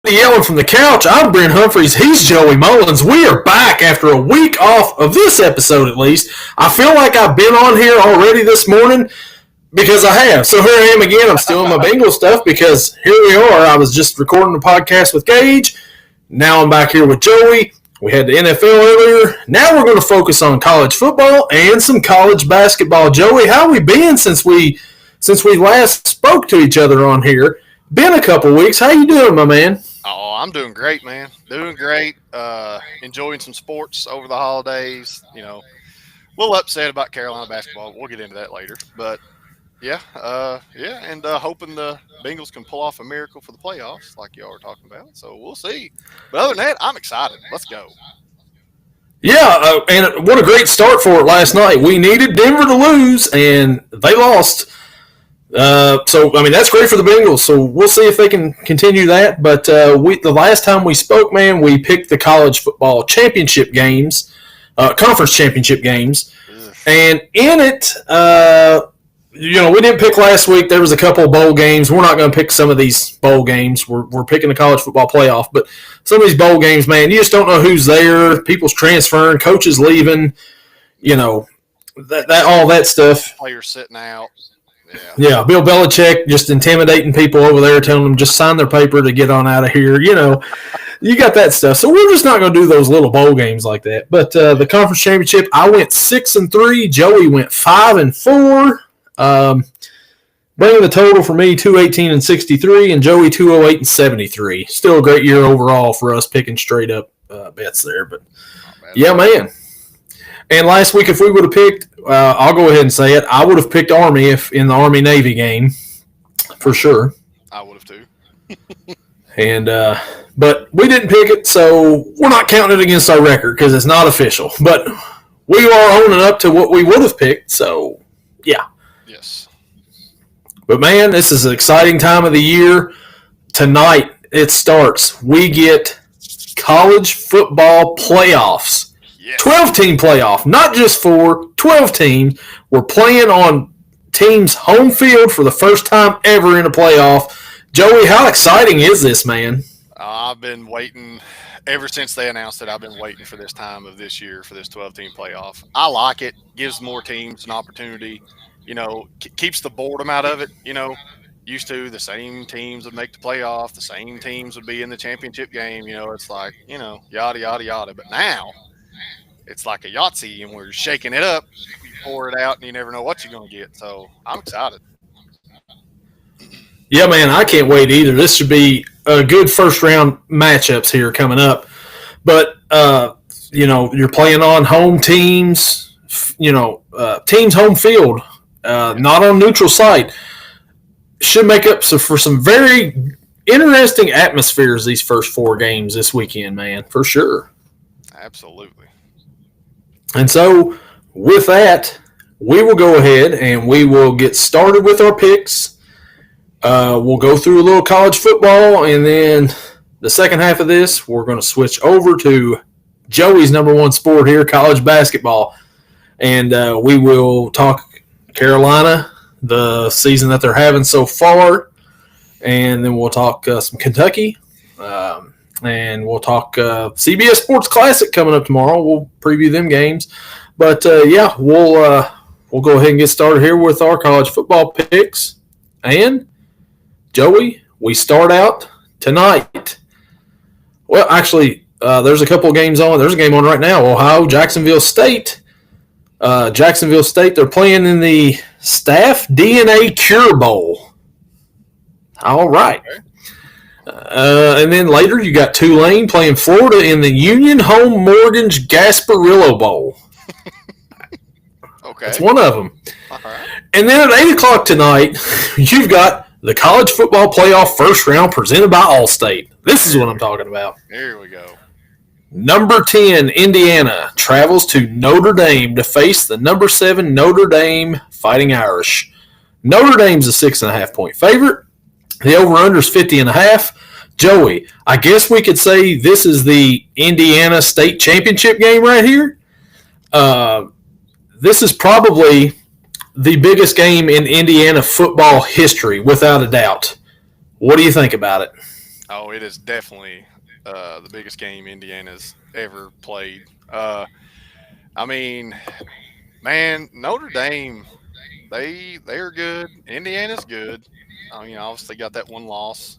Yelling from the couch. I'm Brent Humphreys. He's Joey Mullins. We are back after a week off of this episode, at least. I feel like I've been on here already this morning because I have. So here I am again. I'm still in my Bengals stuff because here we are. I was just recording a podcast with Gage. Now I'm back here with Joey. We had the NFL earlier. Now we're going to focus on college football and some college basketball. Joey, how we been since we last spoke to each other on here? Been a couple weeks. How you doing, my man? Oh, I'm doing great, man. Doing great. Enjoying some sports over the holidays. You know, a little upset about Carolina basketball. We'll get into that later. But, and hoping the Bengals can pull off a miracle for the playoffs like y'all were talking about. So we'll see. But other than that, I'm excited. Let's go. Yeah, and what a great start for it last night. We needed Denver to lose, and they lost. That's great for the Bengals. So we'll see if they can continue that. But the last time we spoke, man, we picked the college football championship games, conference championship games. And in it, we didn't pick last week. There was a couple of bowl games. We're not going to pick some of these bowl games. We're picking the college football playoff. But some of these bowl games, man, you just don't know who's there. People's transferring, coaches leaving, that all that stuff. Players sitting out. Yeah, Bill Belichick just intimidating people over there, telling them just sign their paper to get on out of here. You got that stuff. So we're just not going to do those little bowl games like that. But the conference championship, I went 6-3. Joey went 5-4. Bringing the total for me 218-63, and Joey 208-73. Still a great year overall for us picking straight up bets there. But yeah, man. And last week, if we would have picked, I'll go ahead and say it, I would have picked Army if in the Army-Navy game, for sure. I would have too. But we didn't pick it, so we're not counting it against our record because it's not official. But we are owning up to what we would have picked, so yeah. Yes. But man, this is an exciting time of the year. Tonight it starts. We get college football playoffs. 12-team playoff, not just 4, 12 teams. We're playing on teams' home field for the first time ever in a playoff. Joey, how exciting is this, man? I've been waiting ever since they announced it. I've been waiting for this time of this year for this 12-team playoff. I like it. Gives more teams an opportunity. Keeps the boredom out of it. Used to the same teams would make the playoff. The same teams would be in the championship game. It's like, yada, yada, yada. But now – it's like a Yahtzee, and we're shaking it up. You pour it out, and you never know what you're going to get. So I'm excited. Yeah, man, I can't wait either. This should be a good first-round matchups here coming up. But, you're playing on home teams, teams home field, not on neutral site. Should make up for some very interesting atmospheres these first 4 games this weekend, man, for sure. Absolutely. And so, with that, we will go ahead and we will get started with our picks. We'll go through a little college football, and then the second half of this, we're going to switch over to Joey's number one sport here, college basketball. And we will talk Carolina, the season that they're having so far, and then we'll talk some Kentucky. And we'll talk CBS Sports Classic coming up tomorrow. We'll preview them games. But, we'll go ahead and get started here with our college football picks. And, Joey, we start out tonight. Well, actually, there's a couple of games on. There's a game on right now. Ohio, Jacksonville State. They're playing in the Staff DNA Cure Bowl. All right. And then later you got Tulane playing Florida in the Union Home Mortgage Gasparillo Bowl. Okay. That's one of them. All right. And then at 8 o'clock tonight, you've got the college football playoff first round presented by Allstate. This is what I'm talking about. Here we go. Number 10, Indiana, travels to Notre Dame to face the number 7 Notre Dame Fighting Irish. Notre Dame's a 6.5-point favorite. The over-under is 50.5. Joey, I guess we could say this is the Indiana State Championship game right here. This is probably the biggest game in Indiana football history, without a doubt. What do you think about it? Oh, it is definitely the biggest game Indiana's ever played. I mean, man, Notre Dame, they're good. Indiana's good. I mean, obviously got that one loss,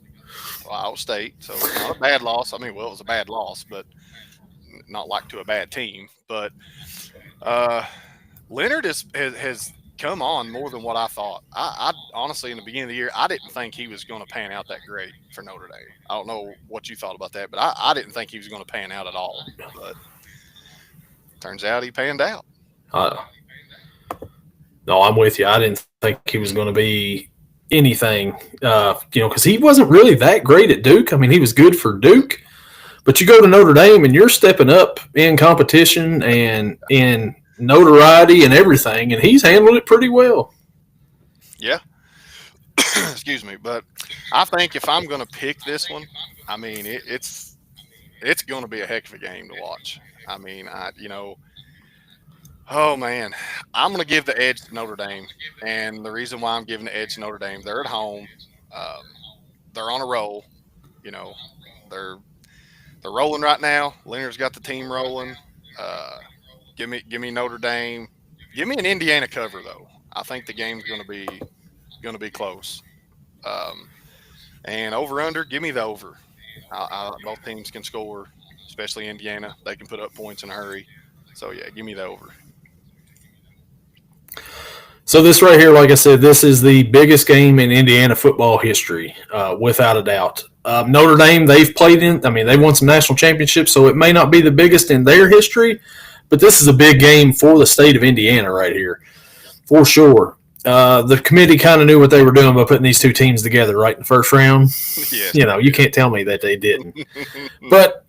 Ohio State, so not a bad loss. I mean, well, it was a bad loss, but not like to a bad team. But uh, Leonard has come on more than what I thought. I honestly, in the beginning of the year, I didn't think he was going to pan out that great for Notre Dame. I don't know what you thought about that, but I didn't think he was going to pan out at all. But turns out he panned out. Uh, no, I'm with you. I didn't think he was going to be anything, because he wasn't really that great at Duke. I mean, he was good for Duke, but you go to Notre Dame and you're stepping up in competition and in notoriety and everything, and he's handled it pretty well. Yeah, excuse me, but I think if I'm going to pick this one, I mean it's going to be a heck of a game to watch. I mean, oh man, I'm going to give the edge to Notre Dame, and the reason why I'm giving the edge to Notre Dame, they're at home, um, they're on a roll. You know, they're they're rolling right now. Leonard's got the team rolling. Uh, give me Notre Dame. Give me an Indiana cover though. I think the game's going to be close. Um, and over under, give me the over. Both teams can score, especially Indiana. They can put up points in a hurry. So yeah, give me the over. So this right here, like I said, this is the biggest game in Indiana football history, without a doubt. Notre Dame, they've played in. I mean, they won some national championships, so it may not be the biggest in their history, but this is a big game for the state of Indiana right here, for sure. The committee kind of knew what they were doing by putting these two teams together right in the first round. Yes. You can't tell me that they didn't. But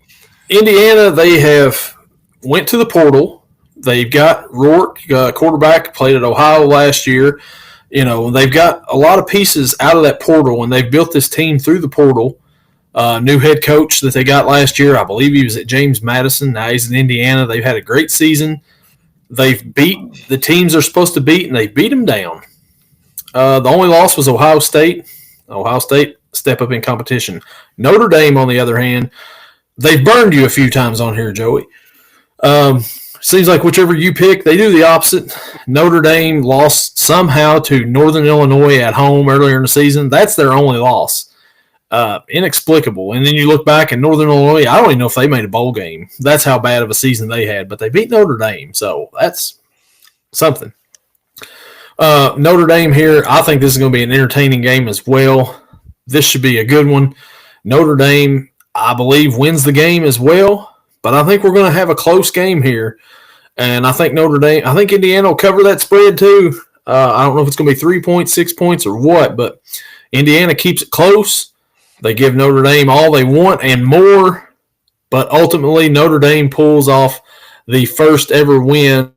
Indiana, they have went to the portal. They've got Rourke, quarterback, played at Ohio last year. They've got a lot of pieces out of that portal, and they've built this team through the portal. New head coach that they got last year, I believe he was at James Madison. Now he's in Indiana. They've had a great season. They've beat the teams they're supposed to beat, and they beat them down. The only loss was Ohio State. Ohio State step up in competition. Notre Dame, on the other hand, they've burned you a few times on here, Joey. Seems like whichever you pick, they do the opposite. Notre Dame lost somehow to Northern Illinois at home earlier in the season. That's their only loss. Inexplicable. And then you look back at Northern Illinois, I don't even know if they made a bowl game. That's how bad of a season they had. But they beat Notre Dame, so that's something. Notre Dame here, I think this is going to be an entertaining game as well. This should be a good one. Notre Dame, I believe, wins the game as well. But I think we're going to have a close game here. And I think Indiana will cover that spread too. I don't know if it's going to be 3 points, 6 points, or what, but Indiana keeps it close. They give Notre Dame all they want and more, but ultimately Notre Dame pulls off the first ever win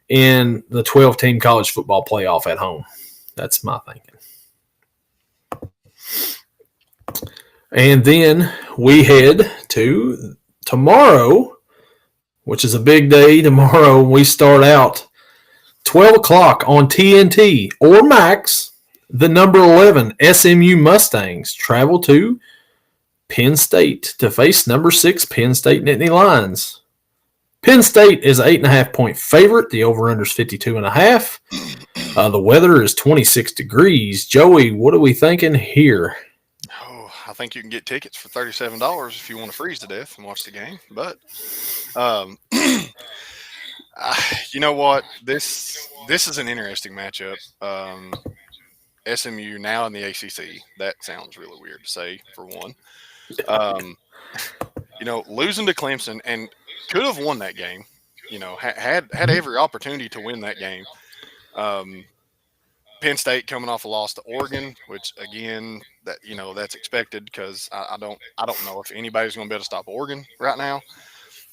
in the 12-team college football playoff at home. That's my thinking. And then we head to tomorrow, which is a big day. Tomorrow we start out 12 o'clock on TNT or Max. The number 11 SMU Mustangs travel to Penn State to face number 6 Penn State Nittany Lions. Penn State is an 8.5-point favorite. The over-under is 52.5. The weather is 26 degrees. Joey, what are we thinking here? Oh, I think you can get tickets for $37 if you want to freeze to death and watch the game. But, you know what? This is an interesting matchup. SMU now in the ACC. That sounds really weird to say, for one. Losing to Clemson and could have won that game. Had every opportunity to win that game. Penn State coming off a loss to Oregon, which again, that's expected because I don't know if anybody's going to be able to stop Oregon right now.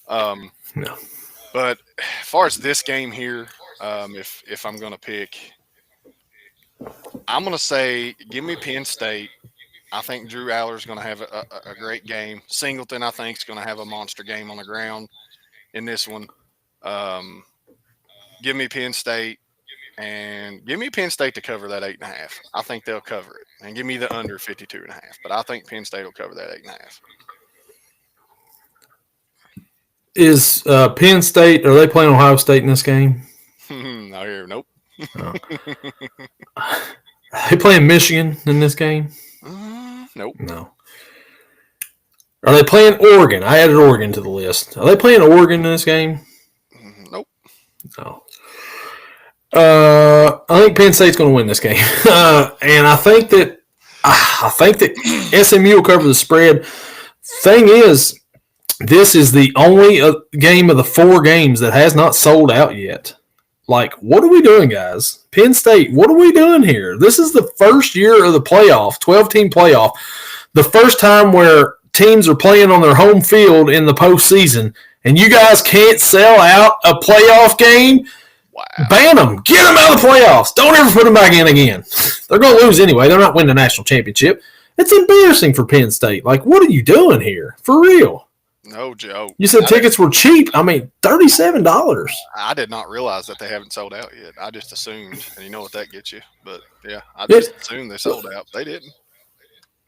No. But as far as this game here, if I'm going to pick, I'm going to say give me Penn State. I think Drew Aller's going to have a great game. Singleton, I think, is going to have a monster game on the ground in this one. Give me Penn State, And give me Penn State to cover that 8.5. I think they'll cover it. And give me the under 52.5. But I think Penn State will cover that 8.5. Is Penn State, are they playing Ohio State in this game? No, here, nope. No. Are they playing Michigan in this game? Nope. No. Are they playing Oregon? I added Oregon to the list. Are they playing Oregon in this game? Nope. No. I think Penn State's going to win this game, and I think that SMU will cover the spread. Thing is, this is the only game of the 4 games that has not sold out yet. Like, what are we doing, guys? Penn State, what are we doing here? This is the first year of the playoff, 12-team playoff, the first time where teams are playing on their home field in the postseason, and you guys can't sell out a playoff game. Wow. Ban them. Get them out of the playoffs. Don't ever put them back in again. They're going to lose anyway. They're not winning the national championship. It's embarrassing for Penn State. Like, what are you doing here? For real. No joke. You said tickets were cheap. I mean, $37. I did not realize that they haven't sold out yet. I just assumed, and you know what that gets you. But, yeah, I just assumed they sold out. They didn't.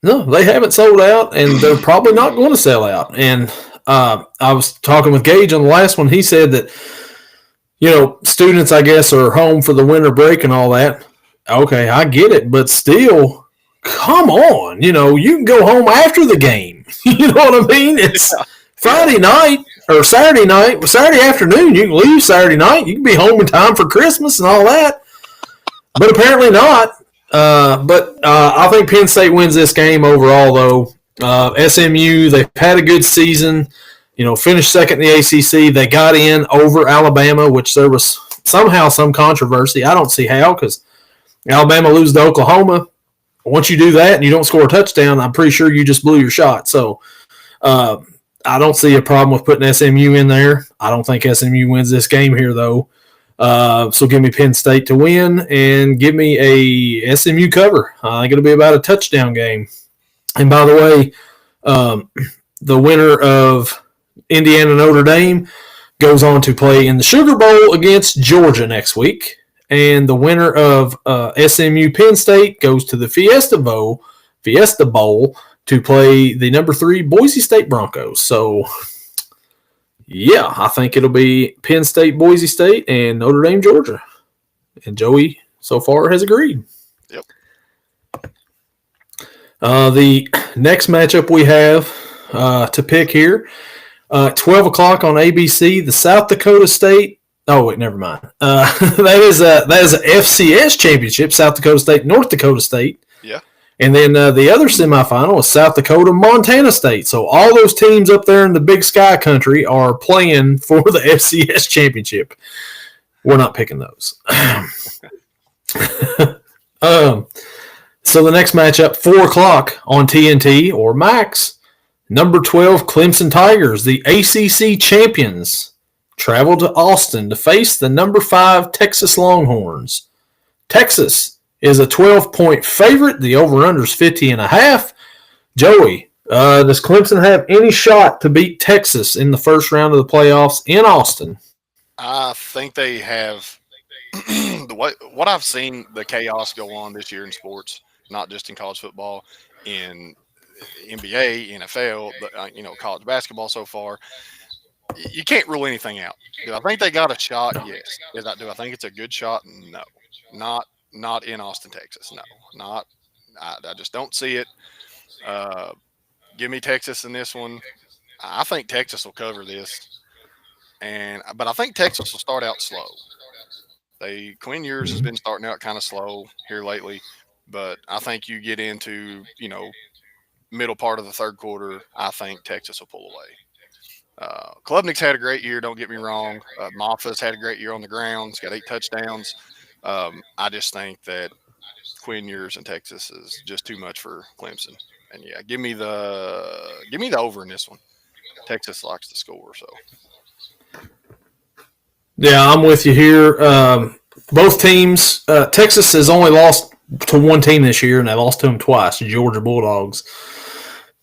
No, they haven't sold out, and they're probably not going to sell out. And I was talking with Gage on the last one. He said that, students, I guess, are home for the winter break and all that. Okay, I get it, but still, come on. You can go home after the game. You know what I mean? It's Friday night or Saturday night, Saturday afternoon. You can leave Saturday night. You can be home in time for Christmas and all that. But apparently not. I think Penn State wins this game overall, though. SMU, they've had a good season. Finished second in the ACC. They got in over Alabama, which there was somehow some controversy. I don't see how, because Alabama loses to Oklahoma. Once you do that and you don't score a touchdown, I'm pretty sure you just blew your shot. So I don't see a problem with putting SMU in there. I don't think SMU wins this game here, though. So give me Penn State to win and give me a SMU cover. I think it'll be about a touchdown game. And by the way, the winner of Indiana Notre Dame goes on to play in the Sugar Bowl against Georgia next week. And the winner of SMU Penn State goes to the Fiesta Bowl to play the number 3 Boise State Broncos. So, yeah, I think it'll be Penn State, Boise State, and Notre Dame, Georgia. And Joey so far has agreed. Yep. The next matchup we have to pick here, 12 o'clock on ABC, the South Dakota State. Oh, wait, never mind. That is a FCS championship, South Dakota State, North Dakota State. Yeah. And then the other semifinal is South Dakota, Montana State. So all those teams up there in the Big Sky country are playing for the FCS championship. We're not picking those. So the next matchup, 4 o'clock on TNT or Max, number 12 Clemson Tigers, the ACC champions, travel to Austin to face the number 5 Texas Longhorns. Texas is a 12-point favorite. The over-under is 50.5. Joey, does Clemson have any shot to beat Texas in the first round of the playoffs in Austin? I think they have. What I've seen the chaos go on this year in sports, not just in college football, in NBA, NFL, but college basketball so far. You can't rule anything out. Do I think they got a shot? Yes. Do I think it's a good shot? No. Not in Austin, Texas. No. I just don't see it. Give me Texas in this one. I think Texas will cover this. But I think Texas will start out slow. Quinn Ewers has been starting out kind of slow here lately, but I think you get into, middle part of the third quarter, I think Texas will pull away. Klubnik's had a great year, don't get me wrong. Moffa's had a great year on the ground. He's got 8 touchdowns. I just think that Quinn Ewers in Texas is just too much for Clemson. And yeah, give me the over in this one. Texas likes to score, so. Yeah, I'm with you here. Both teams, Texas has only lost to one team this year, and they lost to them twice, the Georgia Bulldogs.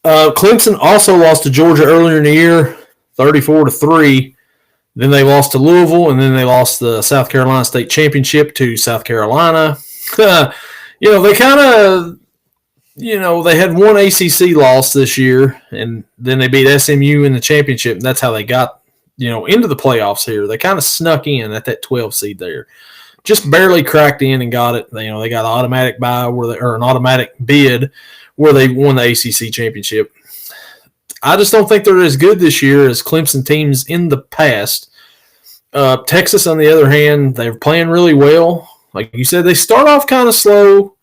Clemson also lost to Georgia earlier in the year, 34-3. Then they lost to Louisville, and then they lost the South Carolina State Championship to South Carolina. They kind of, they had one ACC loss this year, and then they beat SMU in the championship, and that's how they got, into the playoffs here. They kind of snuck in at that 12 seed there. Just barely cracked in and got it. They got an automatic bye or an automatic bid where they won the ACC championship. I just don't think they're as good this year as Clemson teams in the past. Texas, on the other hand, they're playing really well. Like you said, they start off kind of slow,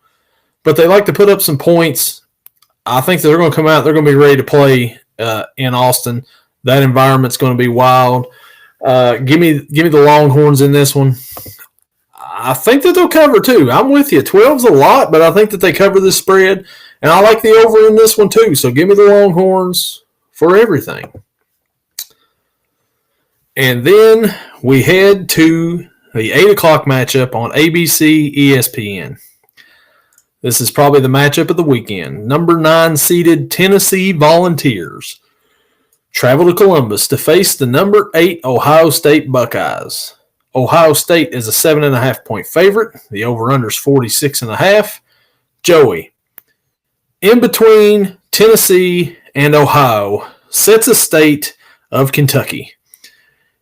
but they like to put up some points. I think they're going to come out. They're going to be ready to play in Austin. That environment's going to be wild. Give me the Longhorns in this one. I think that they'll cover too. I'm with you. 12's a lot, but I think that they cover this spread, and I like the over in this one too. So give me the Longhorns for everything. And then we head to the 8 o'clock matchup on ABC ESPN. This is probably the matchup of the weekend. Number 9 seeded Tennessee Volunteers travel to Columbus to face the number 8 Ohio State Buckeyes. Ohio State is a 7.5-point favorite. The over-under is 46.5. Joey, in between Tennessee and Ohio, sits a state of Kentucky.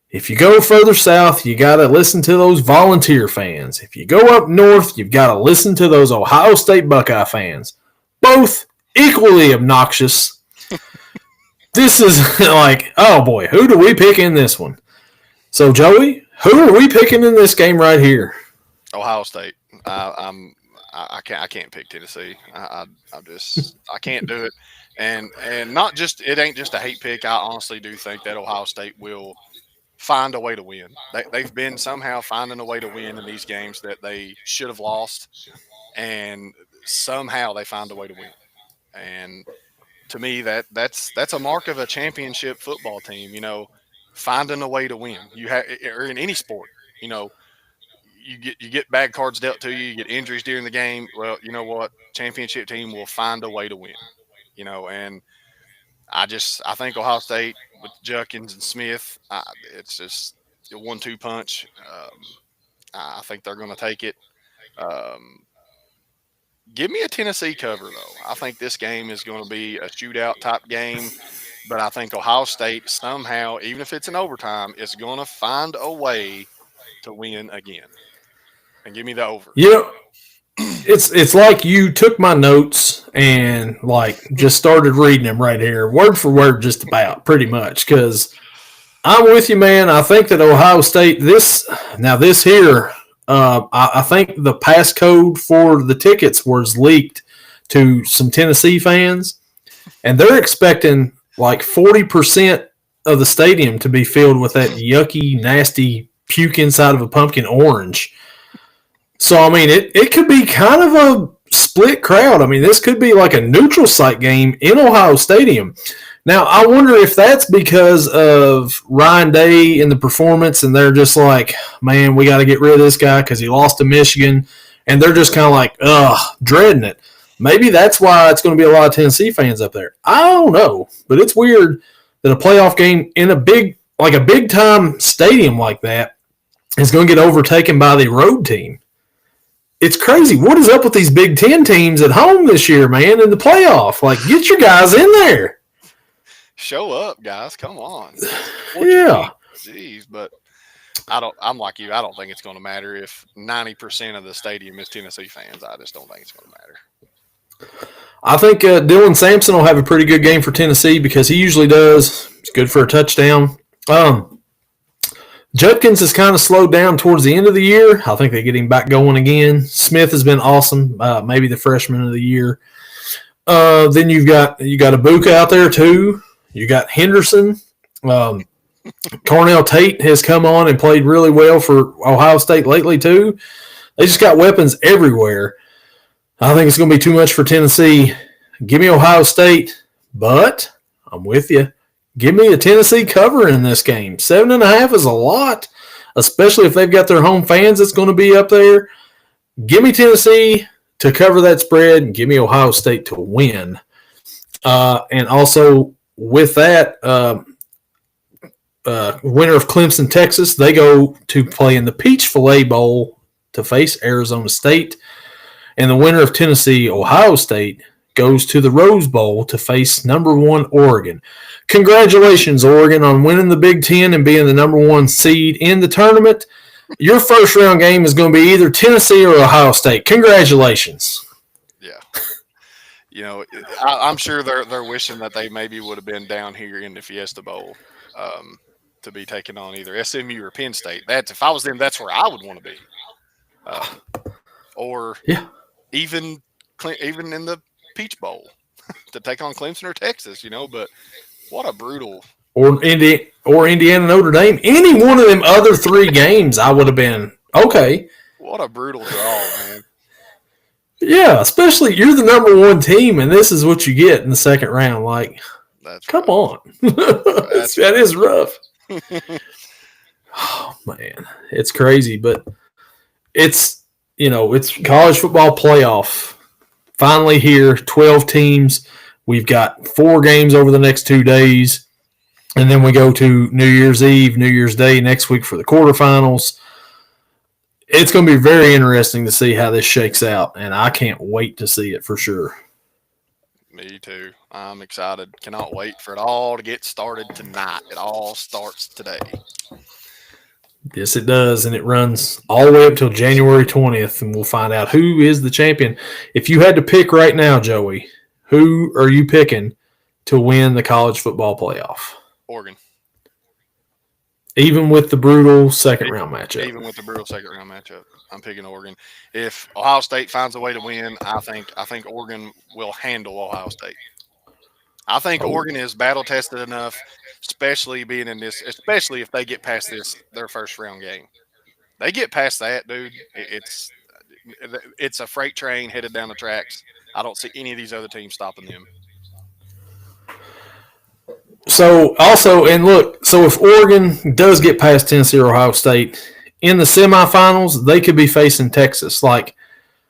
If you go further south, you got to listen to those Volunteer fans. If you go up north, you've got to listen to those Ohio State Buckeye fans. Both equally obnoxious. This is like, oh boy, who do we pick in this one? So, Joey, who are we picking in this game right here? Ohio State. I can't pick Tennessee. I can't do it. And not just, it ain't just a hate pick. I honestly do think that Ohio State will find a way to win. They've been somehow finding a way to win in these games that they should have lost, and somehow they find a way to win. And to me, that's a mark of a championship football team. Finding a way to win. Or in any sport, you get bad cards dealt to you. You get injuries during the game. Well, you know what? Championship team will find a way to win. And I think Ohio State with Judkins and Smith, it's just a 1-2 punch. I think they're going to take it. Give me a Tennessee cover, though. I think this game is going to be a shootout type game, but I think Ohio State somehow, even if it's in overtime, is going to find a way to win again. And give me the over. It's like you took my notes and just started reading them right here, word for word, just about pretty much. Because I'm with you, man. I think that Ohio State this here. I think the passcode for the tickets was leaked to some Tennessee fans, and they're expecting 40% of the stadium to be filled with that yucky, nasty puke inside of a pumpkin orange. So, I mean, it could be kind of a split crowd. I mean, this could be like a neutral site game in Ohio Stadium. Now, I wonder if that's because of Ryan Day and the performance, and they're just like, man, we got to get rid of this guy because he lost to Michigan, and they're just kind of like, dreading it. Maybe that's why it's going to be a lot of Tennessee fans up there. I don't know, but it's weird that a playoff game in a big-time stadium like that is going to get overtaken by the road team. It's crazy. What is up with these Big Ten teams at home this year, man, in the playoff? Get your guys in there. Show up, guys. Come on. Yeah. Jeez, but I'm like you. I don't think it's going to matter if 90% of the stadium is Tennessee fans. I just don't think it's going to matter. I think Dylan Sampson will have a pretty good game for Tennessee because he usually does. He's good for a touchdown. Judkins has kind of slowed down towards the end of the year. I think they get him back going again. Smith has been awesome, maybe the freshman of the year. Then you got Ibuka out there too. You got Henderson. Cornell Tate has come on and played really well for Ohio State lately too. They just got weapons everywhere. I think it's going to be too much for Tennessee. Give me Ohio State, but I'm with you. Give me a Tennessee cover in this game. 7.5 is a lot, especially if they've got their home fans that's going to be up there. Give me Tennessee to cover that spread, and give me Ohio State to win. And also with that, winner of Clemson, Texas, they go to play in the Peach Filet Bowl to face Arizona State. And the winner of Tennessee, Ohio State, goes to the Rose Bowl to face number 1 Oregon. Congratulations, Oregon, on winning the Big Ten and being the number 1 seed in the tournament. Your first round game is going to be either Tennessee or Ohio State. Congratulations. Yeah. I'm sure they're wishing that they maybe would have been down here in the Fiesta Bowl to be taking on either SMU or Penn State. If I was them, that's where I would want to be. Or even in the Peach Bowl to take on Clemson or Texas, but what a brutal. Or Indiana, Notre Dame. Any one of them other 3 games, I would have been okay. What a brutal draw, man. Yeah, especially you're the number 1 team, and this is what you get in the second round. Like, come on. That is rough. Oh, man. It's crazy, but it's college football playoff. Finally here, 12 teams. We've got 4 games over the next 2 days. And then we go to New Year's Eve, New Year's Day next week for the quarterfinals. It's going to be very interesting to see how this shakes out, and I can't wait to see it for sure. Me too. I'm excited. Cannot wait for it all to get started tonight. It all starts today. Yes, it does, and it runs all the way up till January 20th, and we'll find out who is the champion. If you had to pick right now, Joey, who are you picking to win the college football playoff? Oregon. Even with the brutal second-round matchup? Even with the brutal second-round matchup, I'm picking Oregon. If Ohio State finds a way to win, I think Oregon will handle Ohio State. I think Oregon is battle-tested enough, especially if they get past their first-round game. They get past that, dude, it's a freight train headed down the tracks. I don't see any of these other teams stopping them. So if Oregon does get past Tennessee or Ohio State in the semifinals, they could be facing Texas. Like,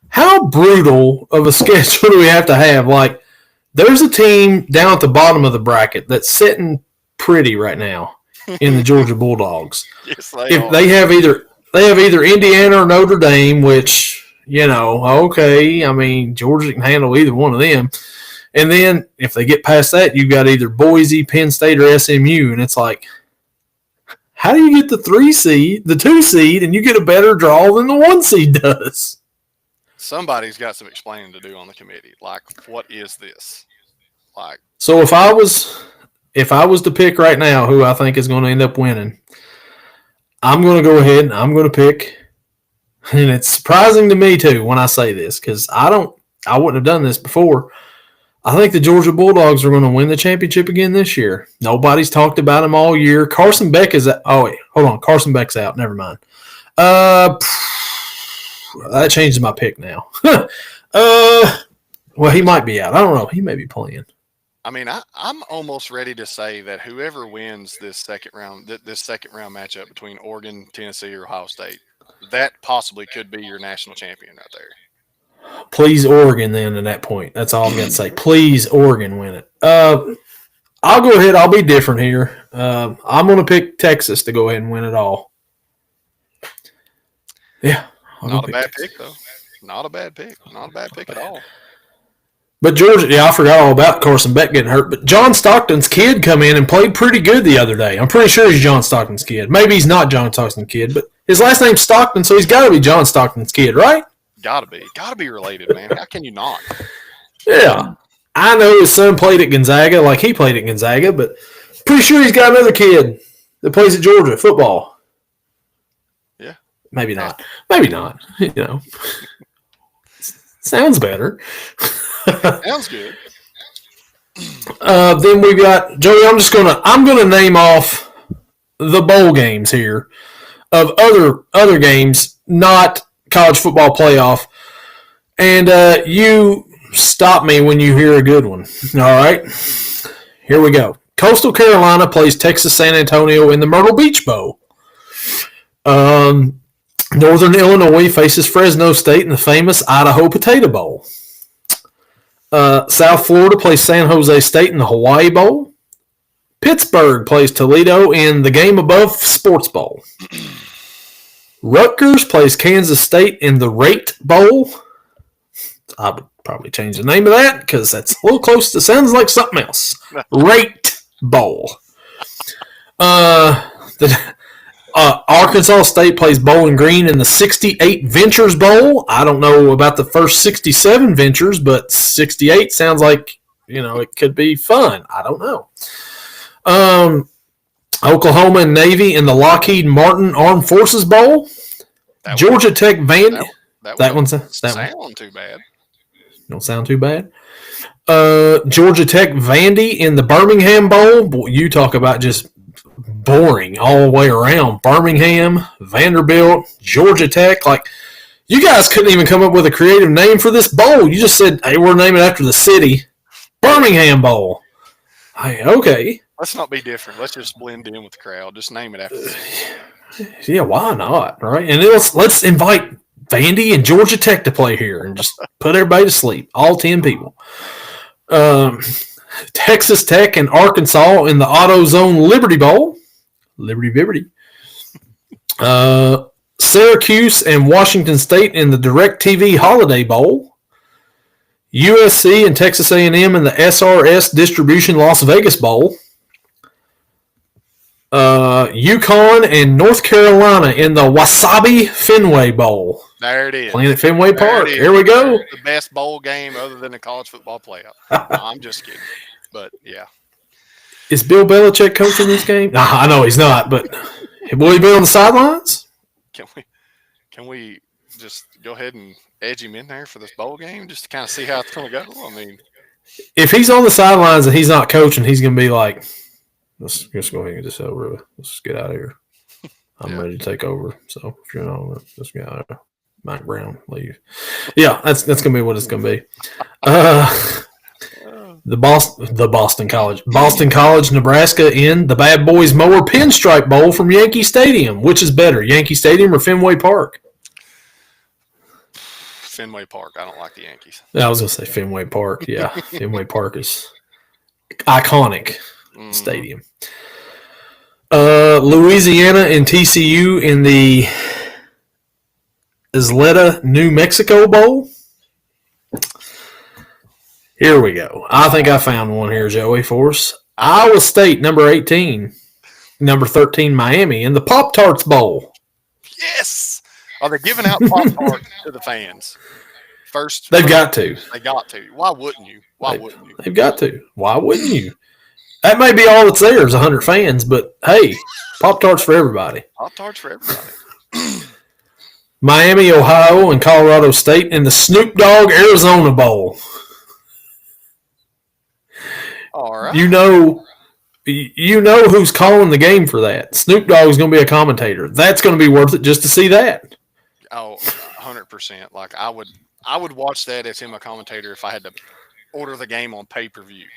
how brutal of a schedule do we have to have? Like, there's a team down at the bottom of the bracket that's sitting pretty right now in the Georgia Bulldogs. Yes, they have either Indiana or Notre Dame, which, okay, I mean, Georgia can handle either one of them. And then if they get past that, you've got either Boise, Penn State, or SMU. And it's like, how do you get the 2 seed, and you get a better draw than the 1 seed does? Somebody's got some explaining to do on the committee. Like, what is this? Like, so if I was to pick right now who I think is going to end up winning, I'm going to go ahead and I'm going to pick, and it's surprising to me too when I say this because I wouldn't have done this before. I think the Georgia Bulldogs are going to win the championship again this year. Nobody's talked about them all year. Carson Beck is – Carson Beck's out. Never mind. That changes my pick now. Well, he might be out. I don't know. He may be playing. I mean, I'm almost ready to say that whoever wins this second round matchup between Oregon, Tennessee, or Ohio State, that possibly could be your national champion right there. Please, Oregon, then, at that point. That's all I'm going to say. Please, Oregon, win it. I'll go ahead. I'll be different here. I'm going to pick Texas to go ahead and win it all. Yeah. Not a bad pick, though. Not a bad pick. Not a bad pick at all. But Georgia, I forgot all about Carson Beck getting hurt. But John Stockton's kid come in and played pretty good the other day. I'm pretty sure he's John Stockton's kid. Maybe he's not John Stockton's kid, but his last name's Stockton, so he's got to be John Stockton's kid, right? Got to be related, man. How can you not? Yeah. I know his son played at Gonzaga, like he played at Gonzaga, but pretty sure he's got another kid that plays at Georgia football. Yeah. Maybe not. Maybe not. Sounds better. Sounds good. Then we got Joey. I'm gonna name off the bowl games here of other games, not college football playoff, and you stop me when you hear a good one. All right, here we go. Coastal Carolina plays Texas San Antonio in the Myrtle Beach Bowl. Northern Illinois faces Fresno State in the famous Idaho Potato Bowl. South Florida plays San Jose State in the Hawaii Bowl. Pittsburgh plays Toledo in the game above Sports Bowl. Rutgers plays Kansas State in the Rate Bowl. I would probably change the name of that because that's a little close. It sounds like something else. Rate Bowl. Arkansas State plays Bowling Green in the 68 Ventures Bowl. I don't know about the first 67 Ventures, but 68 sounds like, it could be fun. I don't know. Oklahoma and Navy in the Lockheed Martin Armed Forces Bowl. Georgia Tech Vandy. That one sound too bad. Don't sound too bad. Georgia Tech Vandy in the Birmingham Bowl. Boy, you talk about just boring all the way around. Birmingham, Vanderbilt, Georgia Tech. Like, you guys couldn't even come up with a creative name for this bowl. You just said, hey, we're naming it after the city. Birmingham Bowl. Hey, okay. Let's not be different. Let's just blend in with the crowd. Just name it after the city. Yeah, why not? Right? And let's invite Vandy and Georgia Tech to play here and just put everybody to sleep. All 10 people. Texas Tech and Arkansas in the AutoZone Liberty Bowl. Liberty. Syracuse and Washington State in the DirecTV Holiday Bowl. USC and Texas A&M in the SRS Distribution Las Vegas Bowl. UConn and North Carolina in the Wasabi Fenway Bowl. There it is. Playing at Fenway Park. Here we go. The best bowl game other than the college football playoff. No, I'm just kidding. But, yeah. Is Bill Belichick coaching this game? Nah, I know he's not, but will he be on the sidelines? Can we just go ahead and edge him in there for this bowl game just to kind of see how it's going to go? I mean, if he's on the sidelines and he's not coaching, he's going to be like, let's just go ahead and get this over with. Let's just get out of here. I'm ready to take over. So if you're not, let's get out of here. Mike Brown, leave. Yeah, that's going to be what it's going to be. Boston College, Nebraska in the Bad Boys Mower Pinstripe Bowl from Yankee Stadium. Which is better, Yankee Stadium or Fenway Park? Fenway Park. I don't like the Yankees. I was going to say Fenway Park. Yeah, Fenway Park is iconic stadium. Louisiana and TCU in the Isleta, New Mexico Bowl. Here we go. I think I found one here, Joey, for us. Iowa State, number 18. Number 13, Miami, in the Pop-Tarts Bowl. Yes! Are they giving out Pop-Tarts to the fans? They've got to. They got to. Why wouldn't you? Wouldn't you? They've got to. Why wouldn't you? That may be all that's there is 100 fans, but, hey, Pop-Tarts for everybody. Pop-Tarts for everybody. Miami, Ohio, and Colorado State in the Snoop Dogg Arizona Bowl. All right. You know who's calling the game for that. Snoop Dogg is going to be a commentator. That's going to be worth it just to see that. Oh, 100%. Like I would watch that as him a commentator if I had to order the game on pay-per-view.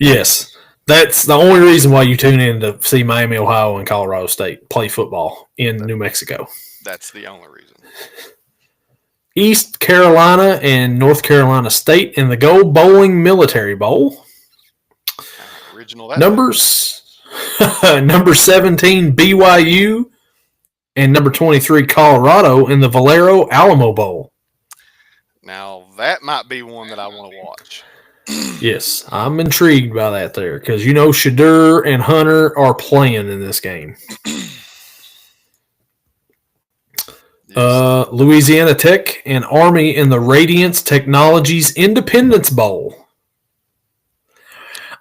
Yes. That's the only reason why you tune in to see Miami, Ohio, and Colorado State play football in New Mexico. That's the only reason. East Carolina and North Carolina State in the Go Bowling Military Bowl. Original. That Numbers number 17 BYU and number 23 Colorado in the Valero Alamo Bowl. Now that might be one that I want to watch. Yes, I'm intrigued by that there because Shadur and Hunter are playing in this game. Louisiana Tech and Army in the Radiance Technologies Independence Bowl.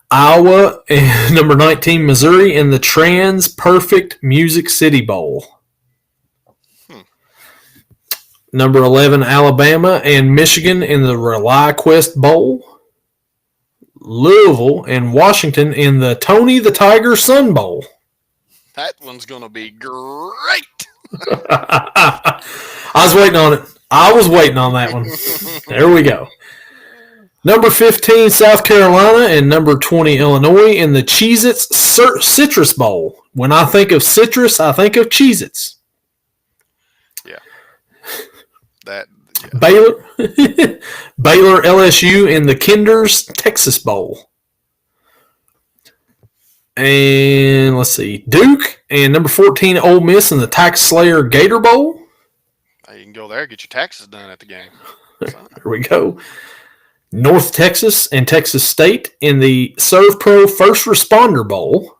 Iowa and number 19 Missouri in the Trans Perfect Music City Bowl. Number 11 Alabama and Michigan in the ReliaQuest Bowl. Louisville and Washington in the Tony the Tiger Sun Bowl. That one's going to be great. I was waiting on it. I was waiting on that one. There we go. Number 15, South Carolina, and number 20, Illinois, in the Cheez-Its Citrus Bowl. When I think of citrus, I think of Cheez-Its. Yeah. Baylor LSU in the Kinder's Texas Bowl. And let's see, Duke and number 14 Ole Miss in the Tax Slayer Gator Bowl. You can go there, get your taxes done at the game. So. Here we go. North Texas and Texas State in the Serve Pro First Responder Bowl.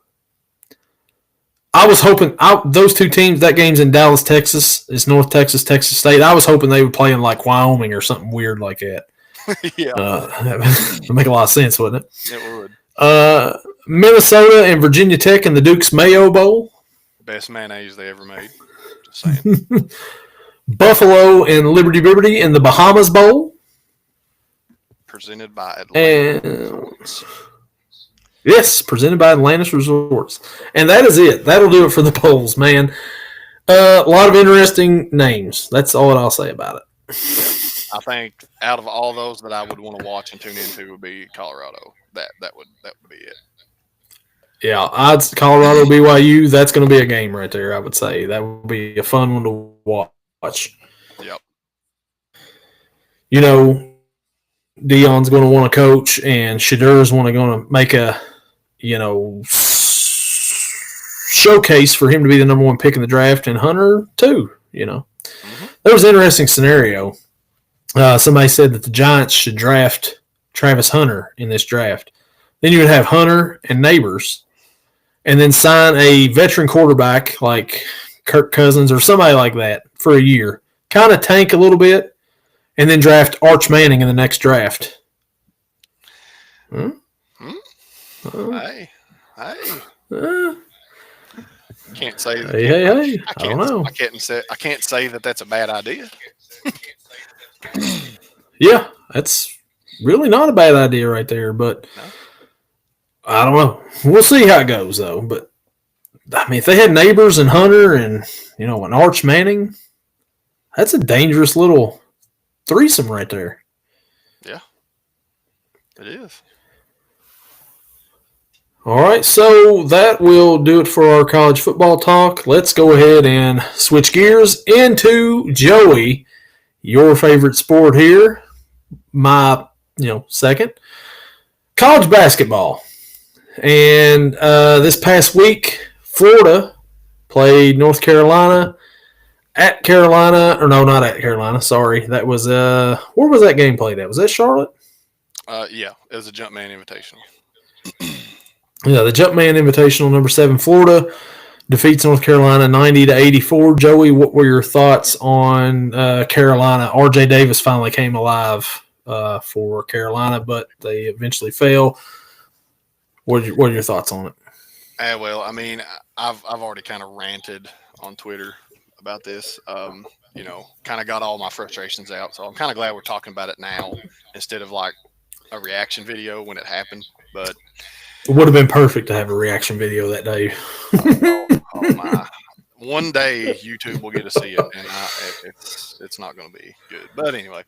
I was hoping those two teams, that game's in Dallas, Texas. It's North Texas, Texas State. I was hoping they would play in like Wyoming or something weird like that. Yeah. That would make a lot of sense, wouldn't it? It would. Minnesota and Virginia Tech in the Duke's Mayo Bowl. Best mayonnaise they ever made. Just saying. Buffalo and Liberty in the Bahamas Bowl. Presented by Atlantis. Yes, presented by Atlantis Resorts. And that is it. That'll do it for the polls, man. A lot of interesting names. That's all I'll say about it. I think out of all those that I would want to watch and tune into would be Colorado. That would be it. Yeah, odds Colorado BYU. That's going to be a game right there. I would say that would be a fun one to watch. Yep. You know, Dion's going to want to coach, and Shadur's going to make a showcase for him to be the number one pick in the draft, and Hunter too. There was an interesting scenario. Somebody said that the Giants should draft Travis Hunter in this draft. Then you would have Hunter and Neighbors, and then sign a veteran quarterback like Kirk Cousins or somebody like that for a year. Kind of tank a little bit, and then draft Arch Manning in the next draft. Hey. Can't say. Hey. I don't know. I can't say that that's a bad idea. Yeah, that's really not a bad idea right there, but no. I don't know. We'll see how it goes, though. But, I mean, if they had Neighbors and Hunter and, an Arch Manning, that's a dangerous little threesome right there. Yeah, it is. All right, so that will do it for our college football talk. Let's go ahead and switch gears into Joey, your favorite sport here. My, second. College basketball. And this past week, Florida played North Carolina at Carolina. Or no, not at Carolina. Sorry. That was, where was that game played at? Was that Charlotte? Yeah, it was a Jumpman Invitational. Yeah, the Jumpman Invitational, number 7, Florida defeats North Carolina 90-84. Joey, what were your thoughts on Carolina? RJ Davis finally came alive for Carolina, but they eventually fell. What are your thoughts on it? Well, I mean, I've already kind of ranted on Twitter about this. Kind of got all my frustrations out, so I'm kind of glad we're talking about it now instead of like a reaction video when it happened. But it would have been perfect to have a reaction video that day. Oh my! One day YouTube will get to see it, and it's not going to be good. But anyway,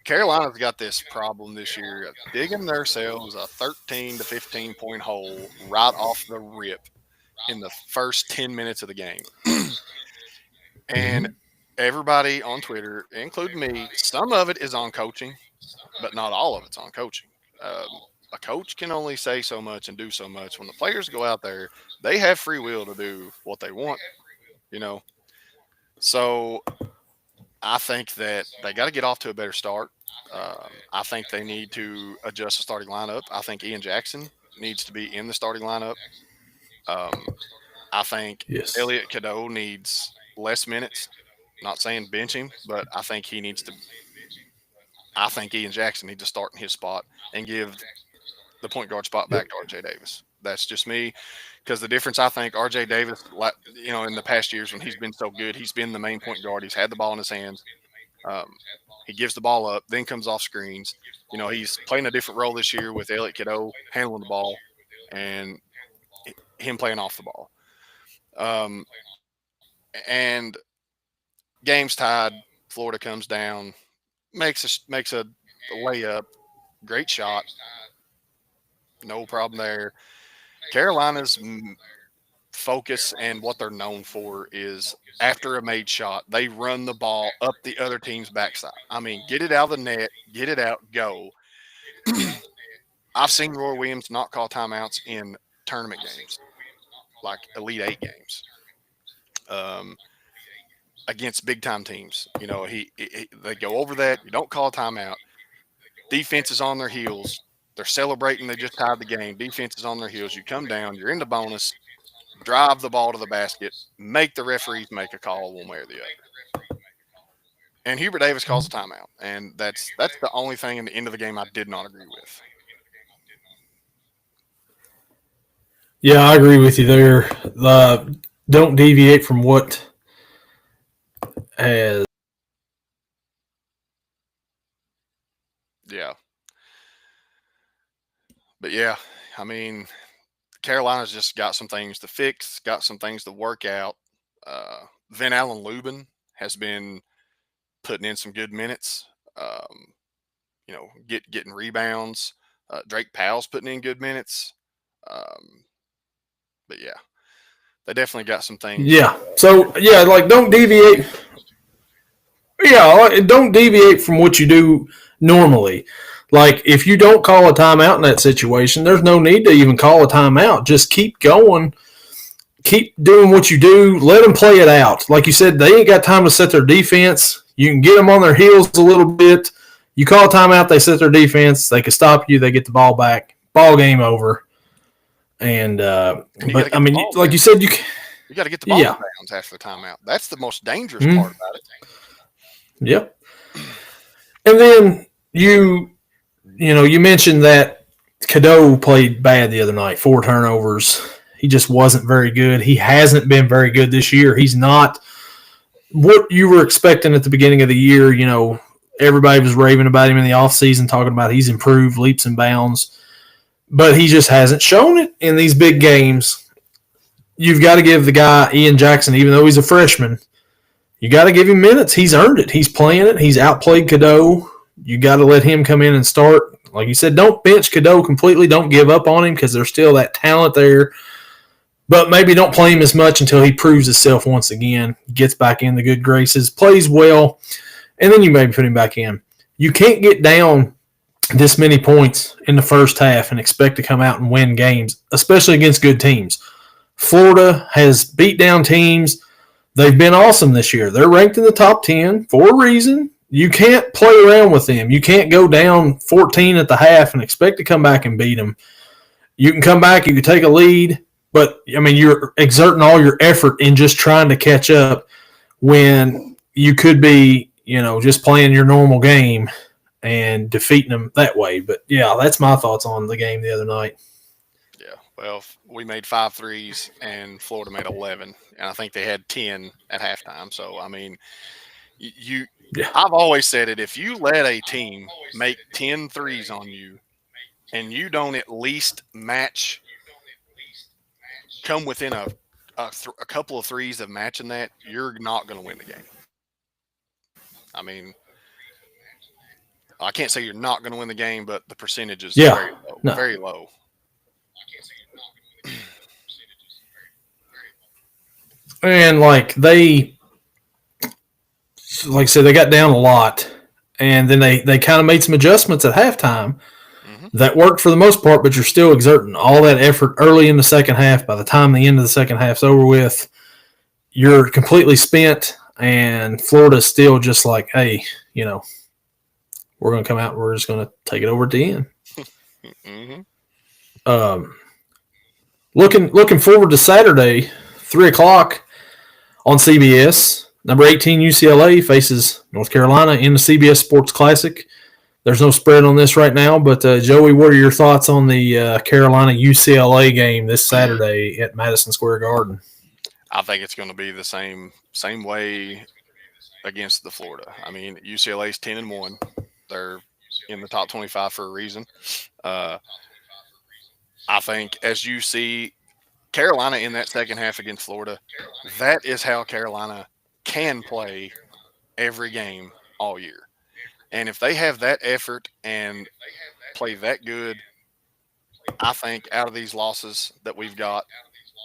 Carolina's got this problem this year of digging themselves a 13 to 15 point hole right off the rip in the first 10 minutes of the game. And everybody on Twitter, including me, some of it is on coaching, but not all of it's on coaching. A coach can only say so much and do so much. When the players go out there, they have free will to do what they want, So I think that they got to get off to a better start. I think they need to adjust the starting lineup. I think Ian Jackson needs to be in the starting lineup. I think Elliot Cadeau needs less minutes. Not saying bench him, but I think he needs to. I think Ian Jackson needs to start in his spot and give the point guard spot back to RJ Davis. That's just me, because the difference, I think RJ Davis, in the past years when he's been so good, he's been the main point guard. He's had the ball in his hands. He gives the ball up, then comes off screens. He's playing a different role this year with Elliot Cadeau handling the ball and him playing off the ball. And game's tied. Florida comes down, makes a layup, great shot, no problem there. Carolina's focus and what they're known for is after a made shot, they run the ball up the other team's backside. I mean, get it out of the net, get it out, go. I've seen Roy Williams not call timeouts in tournament games, like Elite Eight games, um, against big time teams. You know, they go over that. You don't call a timeout. Defense is on their heels. They're celebrating. They just tied the game. Defense is on their heels. You come down. You're in the bonus. Drive the ball to the basket. Make the referees make a call one way or the other. And Hubert Davis calls a timeout, and that's the only thing in the end of the game I did not agree with. Yeah, I agree with you there. Don't deviate from what has. Yeah. But yeah, I mean, Carolina's just got some things to fix, got some things to work out. Van Allen Lubin has been putting in some good minutes. You know, getting rebounds. Drake Powell's putting in good minutes. But yeah, they definitely got some things. Yeah. So yeah, like don't deviate. Yeah, don't deviate from what you do normally. Like if you don't call a timeout in that situation, there's no need to even call a timeout. Just keep going. Keep doing what you do. Let them play it out. Like you said, they ain't got time to set their defense. You can get them on their heels a little bit. You call a timeout, they set their defense. They can stop you. They get the ball back. Ball game over. And but I mean, like you said, you got to get the ball bounds after the timeout. That's the most dangerous part about it. Yep. And then you mentioned that Cadeau played bad the other night. 4 turnovers. He just wasn't very good. He hasn't been very good this year. He's not what you were expecting at the beginning of the year. You know, everybody was raving about him in the offseason, talking about he's improved leaps and bounds. But he just hasn't shown it in these big games. You've got to give the guy, Ian Jackson, even though he's a freshman, you got to give him minutes. He's earned it. He's playing it. He's outplayed Cadeau. You got to let him come in and start. Like you said, don't bench Cadeau completely. Don't give up on him because there's still that talent there. But maybe don't play him as much until he proves himself once again, gets back in the good graces, plays well, and then you maybe put him back in. You can't get down this many points in the first half and expect to come out and win games, especially against good teams. Florida has beat down teams. They've been awesome this year. They're ranked in the top 10 for a reason. You can't play around with them. You can't go down 14 at the half and expect to come back and beat them. You can come back, you can take a lead, but, I mean, you're exerting all your effort in just trying to catch up when you could be, just playing your normal game and defeating them that way. But, yeah, that's my thoughts on the game the other night. Yeah, well, we made 5 threes and Florida made 11, and I think they had 10 at halftime. So, I mean, I've always said it, if you let a team make 10 threes on you and you don't at least come within a couple of threes of matching that, you're not going to win the game. I mean, I can't say you're not going to win the game, but the percentage is very low. No. Very low. And like I said, they got down a lot, and then they kind of made some adjustments at halftime that worked for the most part, but you're still exerting all that effort early in the second half. By the time the end of the second half's over with, you're completely spent, and Florida's still just like, hey, we're going to come out and we're just going to take it over at the end. Looking forward to Saturday, 3 o'clock on CBS. Number 18 UCLA faces North Carolina in the CBS Sports Classic. There's no spread on this right now, but Joey, what are your thoughts on the Carolina-UCLA game this Saturday at Madison Square Garden? I think it's going to be the same way against the Florida. I mean, UCLA's 10-1. They're in the top 25 for a reason. I think as you see Carolina in that second half against Florida, that is how Carolina can play every game all year. And if they have that effort and play that good, I think out of these losses that we've got,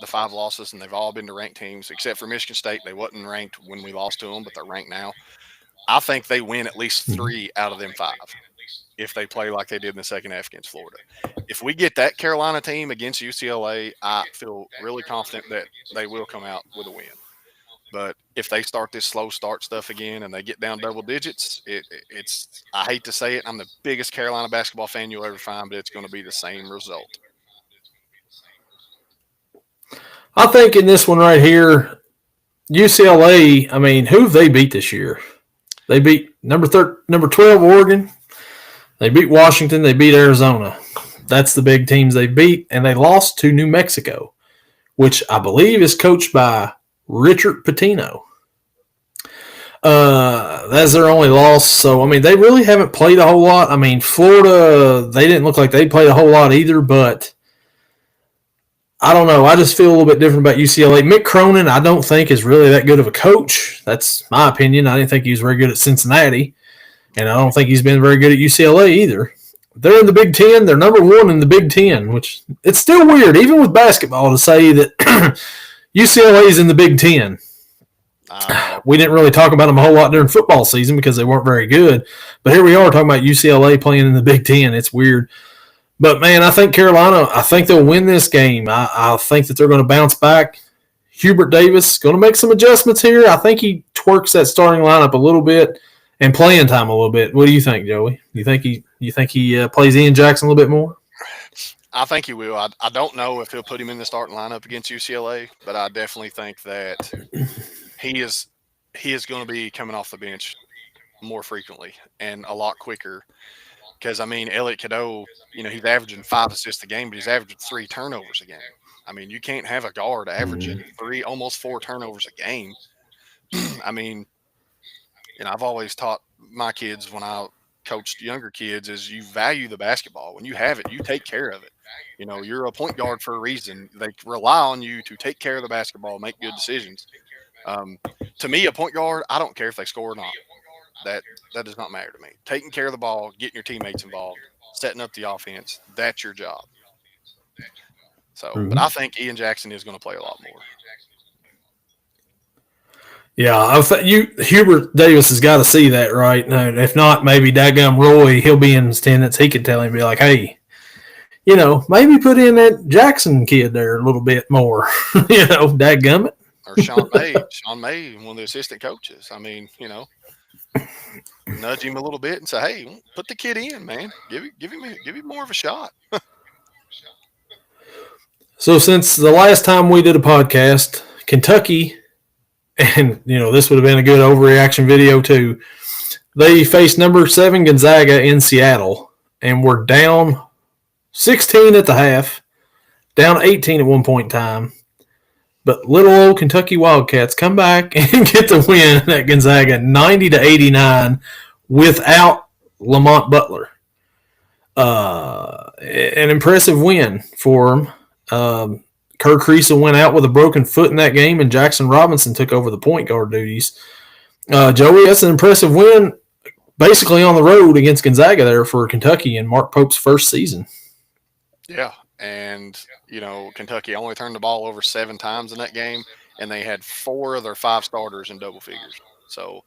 the 5 losses, and they've all been to ranked teams, except for Michigan State. They wasn't ranked when we lost to them, but they're ranked now. I think they win at least 3 out of them 5. if they play like they did in the second half against Florida. If we get that Carolina team against UCLA, I feel really confident that they will come out with a win. But if they start this slow start stuff again and they get down double digits, it's I hate to say it, I'm the biggest Carolina basketball fan you'll ever find, but it's going to be the same result. I think in this one right here, UCLA, I mean, who have they beat this year? They beat number 12 Oregon. They beat Washington. They beat Arizona. That's the big teams they beat, and they lost to New Mexico, which I believe is coached by Richard Pitino. That's their only loss. So, I mean, they really haven't played a whole lot. I mean, Florida, they didn't look like they played a whole lot either, but I don't know. I just feel a little bit different about UCLA. Mick Cronin, I don't think is really that good of a coach. That's my opinion. I didn't think he was very good at Cincinnati, and I don't think he's been very good at UCLA either. They're in the Big Ten. They're number one in the Big Ten, which it's still weird, even with basketball, to say that UCLA is in the Big Ten. We didn't really talk about them a whole lot during football season because they weren't very good. But here we are talking about UCLA playing in the Big Ten. It's weird. But, man, I think Carolina, I think they'll win this game. I think that they're going to bounce back. Hubert Davis going to make some adjustments here. I think he twerks that starting lineup a little bit and playing time a little bit. What do you think, Joey? You think he plays Ian Jackson a little bit more? I think he will. I don't know if he'll put him in the starting lineup against UCLA, but I definitely think that he is going to be coming off the bench more frequently and a lot quicker. Because, I mean, Elliot Cadeau, he's averaging 5 assists a game, but he's averaging 3 turnovers a game. I mean, you can't have a guard averaging 3, almost 4 turnovers a game. I mean, I've always taught my kids when I coached younger kids is you value the basketball. When you have it, you take care of it. You're a point guard for a reason. They rely on you to take care of the basketball, make good decisions. To me, a point guard, I don't care if they score or not. That does not matter to me. Taking care of the ball, getting your teammates involved, setting up the offense, that's your job. So, But I think Ian Jackson is going to play a lot more. Yeah, Hubert Davis has got to see that, right? And if not, maybe Dadgum Roy, he'll be in attendance. He could tell him, be like, hey, maybe put in that Jackson kid there a little bit more. Dadgum it. Or Sean May, one of the assistant coaches. I mean, nudge him a little bit and say, hey, put the kid in, man. Give him more of a shot. So since the last time we did a podcast, Kentucky, and this would have been a good overreaction video too, they faced number 7 Gonzaga in Seattle and were down 16 at the half, down 18 at one point in time. But little old Kentucky Wildcats come back and get the win at Gonzaga 90-89 without Lamont Butler. An impressive win for them. Kerr Kriisa went out with a broken foot in that game, and Jackson Robinson took over the point guard duties. Joey, that's an impressive win, basically on the road against Gonzaga there for Kentucky in Mark Pope's first season. Yeah, and, Kentucky only turned the ball over 7 times in that game, and they had 4 of their 5 starters in double figures. So,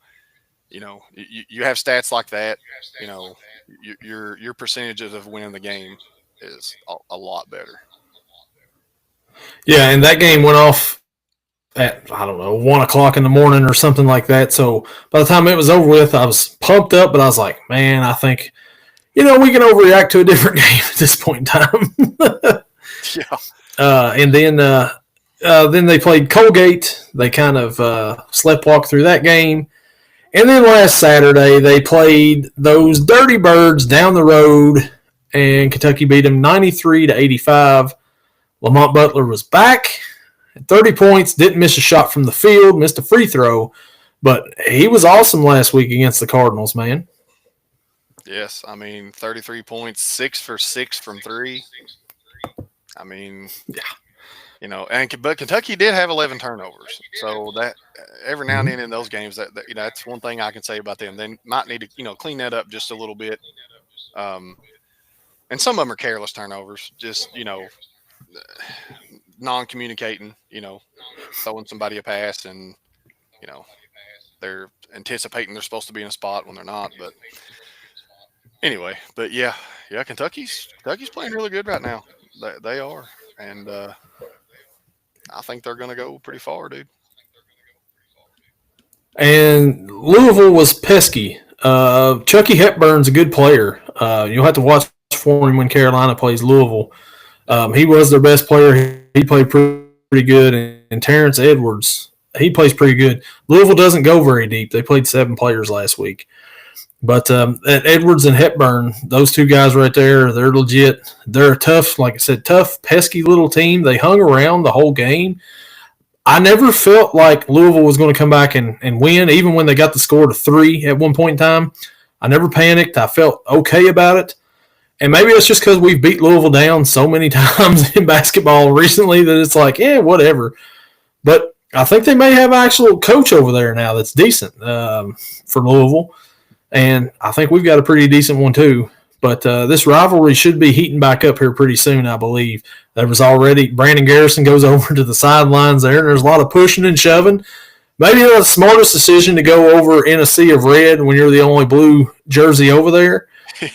you have stats like that, your percentages of winning the game is a lot better. Yeah, and that game went off at, 1 o'clock in the morning or something like that. So by the time it was over with, I was pumped up, but I was like, man, I think, we can overreact to a different game at this point in time. Yeah. And then they played Colgate. They kind of sleptwalked through that game. And then last Saturday, they played those Dirty Birds down the road, and Kentucky beat them 93-85. Lamont Butler was back at 30 points, didn't miss a shot from the field, missed a free throw, but he was awesome last week against the Cardinals, man. Yes, 33 points, 6 for 6 from 3. Yeah. But Kentucky did have 11 turnovers, so that every now and then in those games, that's one thing I can say about them. They might need to clean that up just a little bit. And some of them are careless turnovers, just non-communicating, throwing somebody a pass and, they're anticipating they're supposed to be in a spot when they're not. But Anyway, but yeah, Kentucky's playing really good right now. They are, and I think they're going to go pretty far, dude. And Louisville was pesky. Chucky Hepburn's a good player. You'll have to watch for him when Carolina plays Louisville. He was their best player. He played pretty good. And Terrence Edwards, he plays pretty good. Louisville doesn't go very deep. They played 7 players last week. But Edwards and Hepburn, those two guys right there, they're legit. They're a tough, like I said, tough, pesky little team. They hung around the whole game. I never felt like Louisville was going to come back and win, even when they got the score to 3 at one point in time. I never panicked. I felt okay about it. And maybe it's just because we've beat Louisville down so many times in basketball recently that it's like, yeah, whatever. But I think they may have an actual coach over there now that's decent for Louisville. And I think we've got a pretty decent one too. But this rivalry should be heating back up here pretty soon, I believe. There was already Brandon Garrison goes over to the sidelines there, and there's a lot of pushing and shoving. Maybe not the smartest decision to go over in a sea of red when you're the only blue jersey over there.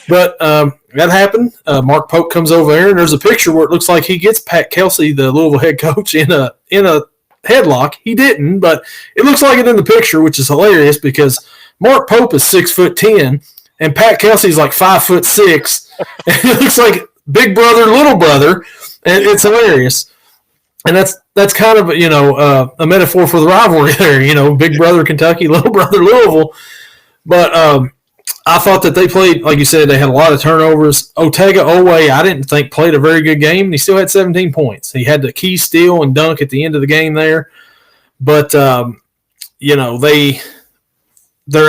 But that happened. Mark Pope comes over there, and there's a picture where it looks like he gets Pat Kelsey, the Louisville head coach, in a headlock. He didn't, but it looks like it in the picture, which is hilarious because Mark Pope is 6'10", and Pat Kelsey's like 5'6". And it looks like big brother, little brother, and it's hilarious. And that's kind of a metaphor for the rivalry there. Big brother Kentucky, little brother Louisville. But I thought that they played, like you said, they had a lot of turnovers. Otega Owe, I didn't think played a very good game, and he still had 17 points. He had the key steal and dunk at the end of the game there. But they're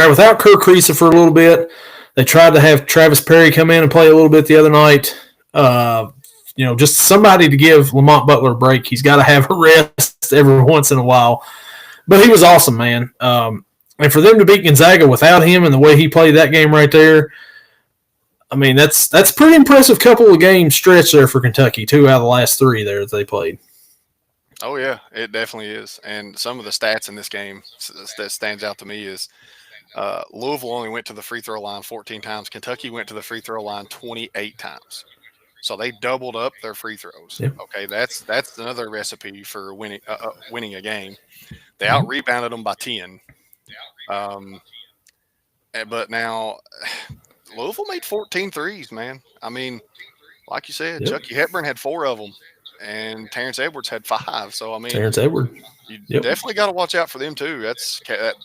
without Kirk Kriisa for a little bit. They tried to have Travis Perry come in and play a little bit the other night. Just somebody to give Lamont Butler a break. He's got to have a rest every once in a while. But he was awesome, man. And for them to beat Gonzaga without him and the way he played that game right there, I mean, that's a pretty impressive couple of games stretch there for Kentucky, 2 out of the last 3 there that they played. Oh, yeah, it definitely is. And some of the stats in this game that stands out to me is Louisville only went to the free throw line 14 times. Kentucky went to the free throw line 28 times. So they doubled up their free throws. Yep. Okay, that's another recipe for winning a game. They out-rebounded them by 10. But now Louisville made 14 threes, man. I mean, like you said, Chucky Hepburn had 4 of them, and Terrence Edwards had 5. So, I mean, Terrence Edwards. You definitely got to watch out for them, too.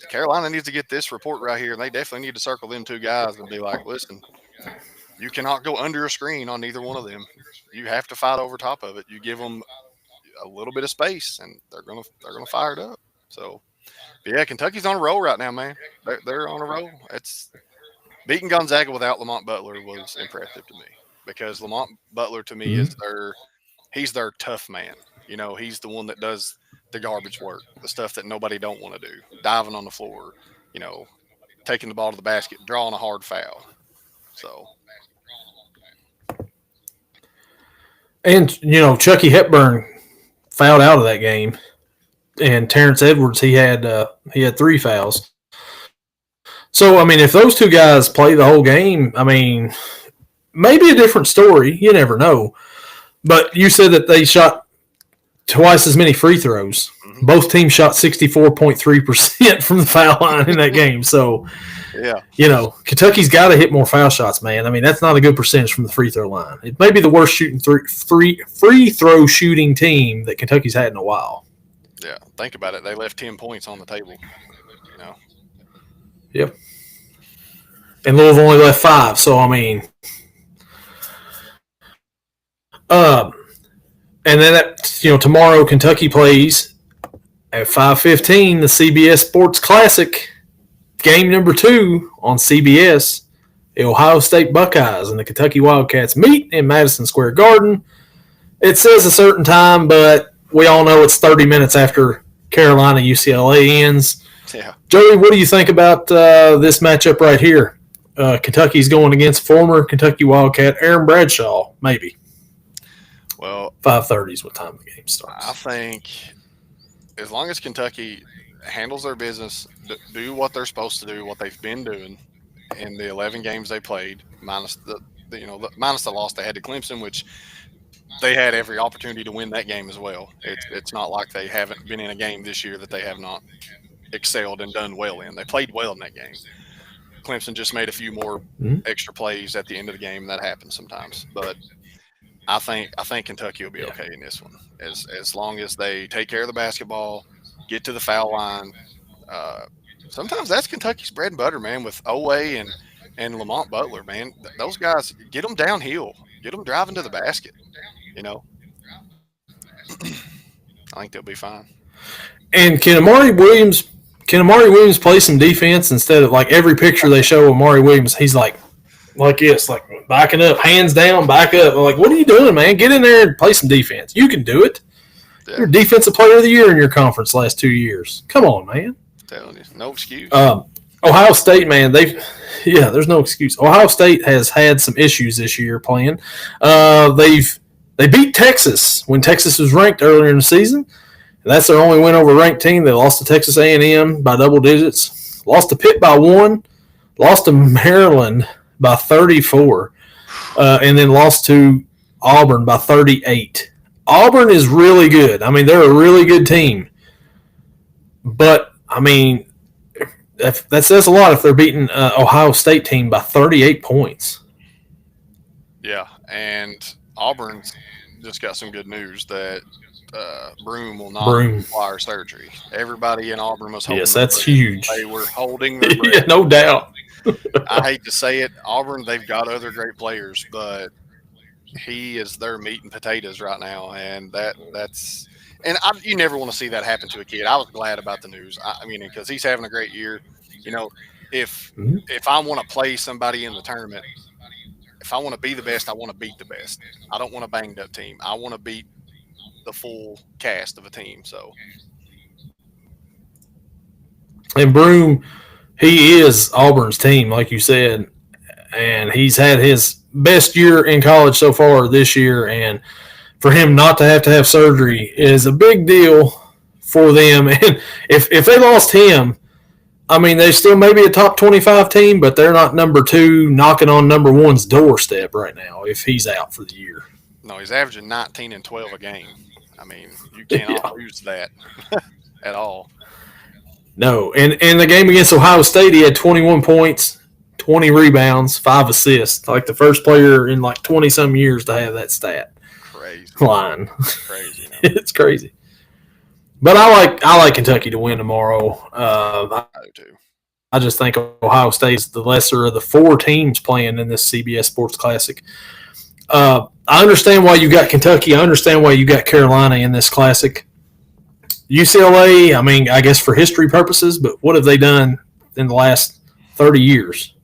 Carolina needs to get this report right here, and they definitely need to circle them 2 guys and be like, listen, you cannot go under a screen on neither one of them. You have to fight over top of it. You give them a little bit of space, and they're gonna fire it up. So, but yeah, Kentucky's on a roll right now, man. They're on a roll. It's beating Gonzaga without Lamont Butler was impressive to me because Lamont Butler to me is he's their tough man. He's the one that does the garbage work, the stuff that nobody don't want to do, diving on the floor, taking the ball to the basket, drawing a hard foul. So. And, Chucky Hepburn fouled out of that game. And Terrence Edwards, he had 3 fouls. So, I mean, if those 2 guys play the whole game, I mean, maybe a different story. You never know. But you said that they shot twice as many free throws. Mm-hmm. Both teams shot 64.3% from the foul line in that game. So, yeah, Kentucky's got to hit more foul shots, man. I mean, that's not a good percentage from the free throw line. It may be the worst free throw shooting team that Kentucky's had in a while. Yeah, think about it. They left 10 points on the table. Yep. And Louisville only left 5. So, I mean, and then tomorrow Kentucky plays at 5:15 the CBS Sports Classic. Game number 2 on CBS, the Ohio State Buckeyes and the Kentucky Wildcats meet in Madison Square Garden. It says a certain time, but we all know it's 30 minutes after Carolina UCLA ends. Yeah. Joey, what do you think about this matchup right here? Kentucky's going against former Kentucky Wildcat Aaron Bradshaw, maybe. Well, 5:30 is what time the game starts. I think as long as Kentucky handles their business, do what they're supposed to do, what they've been doing, in the 11 games they played, minus minus the loss they had to Clemson, which they had every opportunity to win that game as well. It's not like they haven't been in a game this year that they have not excelled and done well in. They played well in that game. Clemson just made a few more extra plays at the end of the game. That happens sometimes, but I think Kentucky will be okay in this one as long as they take care of the basketball, get to the foul line. Sometimes that's Kentucky's bread and butter, man. With Oweh and Lamont Butler, man, those guys get them downhill, get them driving to the basket. I think they'll be fine. And can Amari Williams play some defense instead of like every picture they show of Amari Williams? He's like this, like backing up, hands down, back up. I'm like, what are you doing, man? Get in there and play some defense. You can do it. Yeah. You're Defensive Player of the Year in your conference last 2 years. Come on, man. I'm telling you, no excuse. Ohio State, man, there's no excuse. Ohio State has had some issues this year playing. They beat Texas when Texas was ranked earlier in the season. That's their only win over a ranked team. They lost to Texas A&M by double digits. Lost to Pitt by 1. Lost to Maryland by 34. And then lost to Auburn by 38. Auburn is really good. I mean, they're a really good team. But, I mean, that says a lot if they're beating Ohio State team by 38 points. Yeah, and Auburn's just got some good news that Broome will not require surgery. Everybody in Auburn was holding. Yes, that's huge. They were holding their breath. Yeah, no doubt. I hate to say it, Auburn, they've got other great players, but he is their meat and potatoes right now, and that's you never want to see that happen to a kid. I was glad about the news. I mean, because he's having a great year. If I want to play somebody in the tournament, if I want to be the best, I want to beat the best. I don't want a banged up team. I want to beat the full cast of a team. So, and Broome, he is Auburn's team, like you said, and he's had his best year in college so far this year. And for him not to have surgery is a big deal for them. And if they lost him, I mean, they still may be a top 25 team, but they're not number 2 knocking on number 1's doorstep right now if he's out for the year. No, he's averaging 19 and 12 a game. I mean, you cannot lose that at all. No, and the game against Ohio State, he had 21 points, 20 rebounds, 5 assists. Like the first player in like 20-some years to have that stat. Crazy. Line. Crazy. It's crazy. But I like Kentucky to win tomorrow. I do too. I just think Ohio State is the lesser of the 4 teams playing in this CBS Sports Classic. I understand why you got Kentucky. I understand why you got Carolina in this classic. UCLA, I mean, I guess for history purposes, but what have they done in the last 30 years?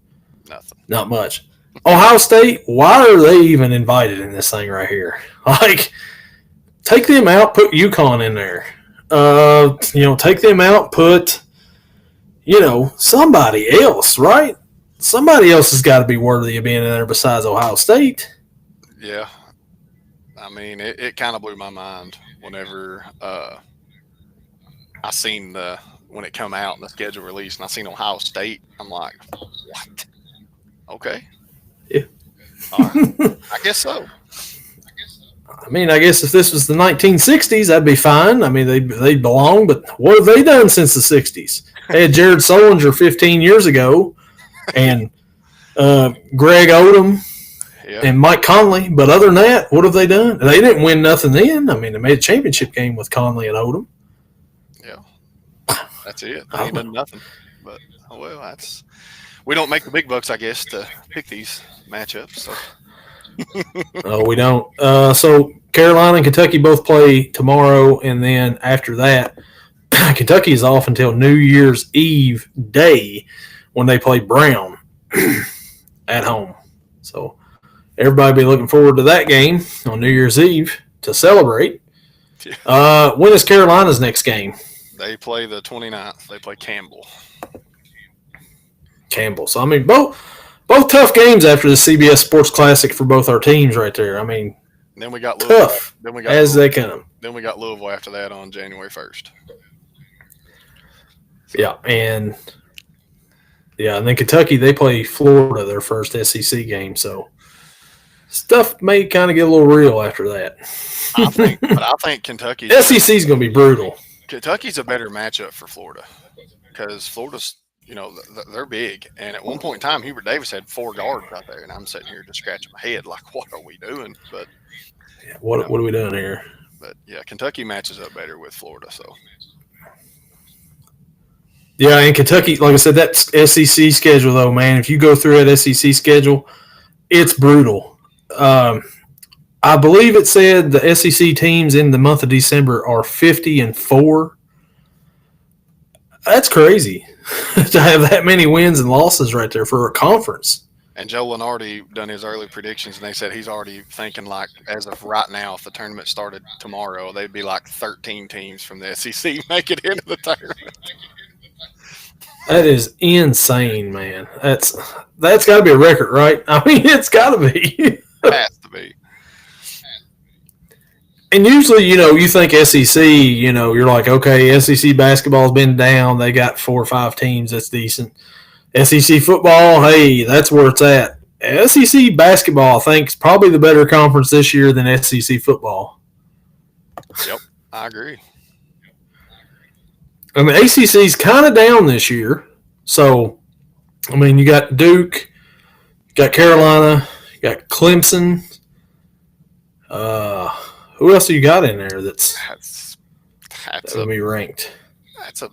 Nothing. Not much. Ohio State, why are they even invited in this thing right here? Like, take them out, put UConn in there. Take them out, put, somebody else, right? Somebody else has got to be worthy of being in there besides Ohio State. Yeah. I mean, it kind of blew my mind whenever I seen when it come out and the schedule released and I seen Ohio State. I'm like, what? Okay. Yeah. All right. I guess so. I mean, I guess if this was the 1960s, that'd be fine. I mean, they belong, but what have they done since the 60s? They had Jared Solinger 15 years ago and Greg Odom and Mike Conley. But other than that, what have they done? They didn't win nothing then. I mean, they made a championship game with Conley and Odom. Yeah. That's it. They ain't done nothing. But, we don't make the big bucks, I guess, to pick these matchups. So. No, we don't. So Carolina and Kentucky both play tomorrow, and then after that, Kentucky is off until New Year's Eve day when they play Brown at home. So everybody be looking forward to that game on New Year's Eve to celebrate. When is Carolina's next game? They play the 29th. They play Campbell. So, I mean, both tough games after the CBS Sports Classic for both our teams right there. I mean, then we got Louisville. Tough as they come. Then we got Louisville after that on January 1st. Yeah, and Yeah, and then Kentucky, they play Florida their first SEC game, so stuff may kind of get a little real after that. I think SEC is going to be brutal. Kentucky's a better matchup for Florida because Florida's, they're big. And at one point in time, Hubert Davis had 4 guards out there, and I'm sitting here just scratching my head like, what are we doing? But what are we doing here? But yeah, Kentucky matches up better with Florida. So yeah, and Kentucky, like I said, that SEC schedule though, man. If you go through that SEC schedule, it's brutal. I believe it said the SEC teams in the month of December are 50-4. That's crazy to have that many wins and losses right there for a conference. And Joe Lenardi done his early predictions, and they said he's already thinking like, as of right now, if the tournament started tomorrow, they'd be like 13 teams from the SEC make it into the tournament. That is insane, man. That's got to be a record, right? I mean, it's got to be. It has to be. And usually, you think SEC, you're like, okay, SEC basketball's been down. They got 4 or 5 teams that's decent. SEC football, hey, that's where it's at. SEC basketball, I think, is probably the better conference this year than SEC football. Yep, I agree. I mean, ACC's kind of down this year. So, I mean, you got Duke, you got Carolina, you got Clemson. Who else do you got in there that's going to be ranked? That's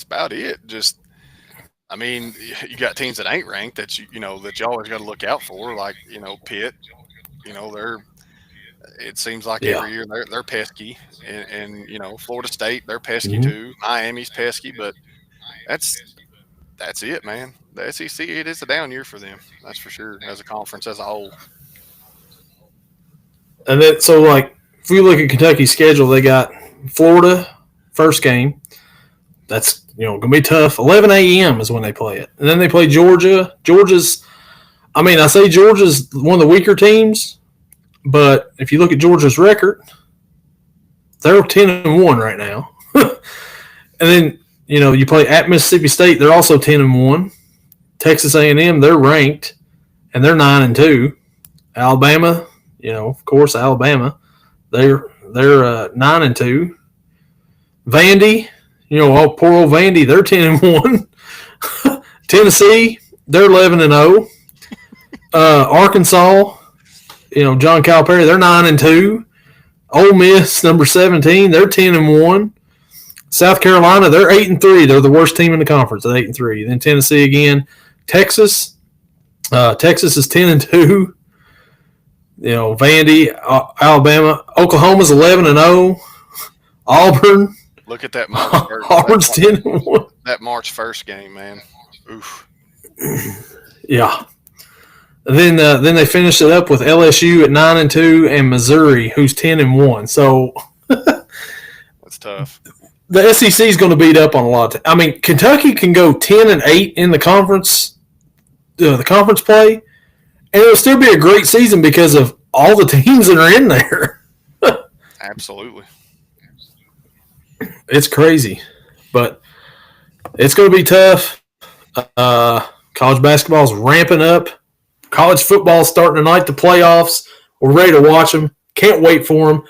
about it. Just, I mean, you got teams that ain't ranked that you always got to look out for, like Pitt. It seems like every year they're pesky, and Florida State, they're pesky too. Miami's pesky, but that's it, man. The SEC, it is a down year for them, that's for sure, as a conference as a whole. And then, so like, if we look at Kentucky's schedule, they got Florida first game. That's going to be tough. 11 a.m. is when they play it, and then they play Georgia. Georgia's one of the weaker teams. But if you look at Georgia's record, they're 10-1 right now. And then, you play at Mississippi State, they're also 10-1. Texas A&M, they're ranked, and they're 9-2. Alabama, of course, Alabama, they're 9-2. Vandy, poor old Vandy, they're 10-1. Tennessee, they're 11-0. Arkansas, John Calipari, they're 9-2. Ole Miss, number 17, they're 10-1. South Carolina, they're 8-3. They're the worst team in the conference at 8-3. Then Tennessee again. Texas is 10-2. Vandy, Alabama, Oklahoma's 11-0. Auburn. Look at that March 1st. Auburn's 10-1. That March 1st game, man. Oof. Yeah. Then they finished it up with LSU at 9-2 and Missouri, who's 10-1. So that's tough. The SEC is going to beat up on a lot. I mean, Kentucky can go 10-8 in the conference play, and it'll still be a great season because of all the teams that are in there. Absolutely. It's crazy, but it's going to be tough. College basketball is ramping up. College football is starting tonight, the playoffs. We're ready to watch them. Can't wait for them.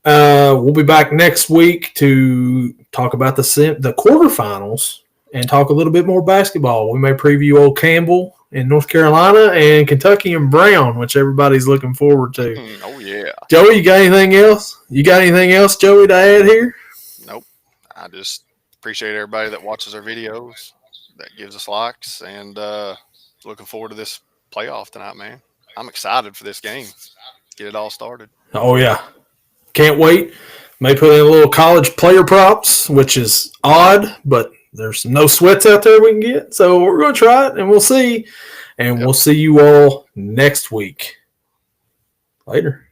We'll be back next week to talk about the quarterfinals and talk a little bit more basketball. We may preview Old Campbell in North Carolina and Kentucky and Brown, which everybody's looking forward to. Oh, yeah. Joey, you got anything else? Joey, to add here? Nope. I just appreciate everybody that watches our videos, that gives us likes, and looking forward to this playoff tonight, man. I'm excited for this game. Get it all started. Oh, yeah. Can't wait. May put in a little college player props, which is odd, but there's no sweats out there we can get. So we're going to try it, and we'll see. And We'll see you all next week. Later.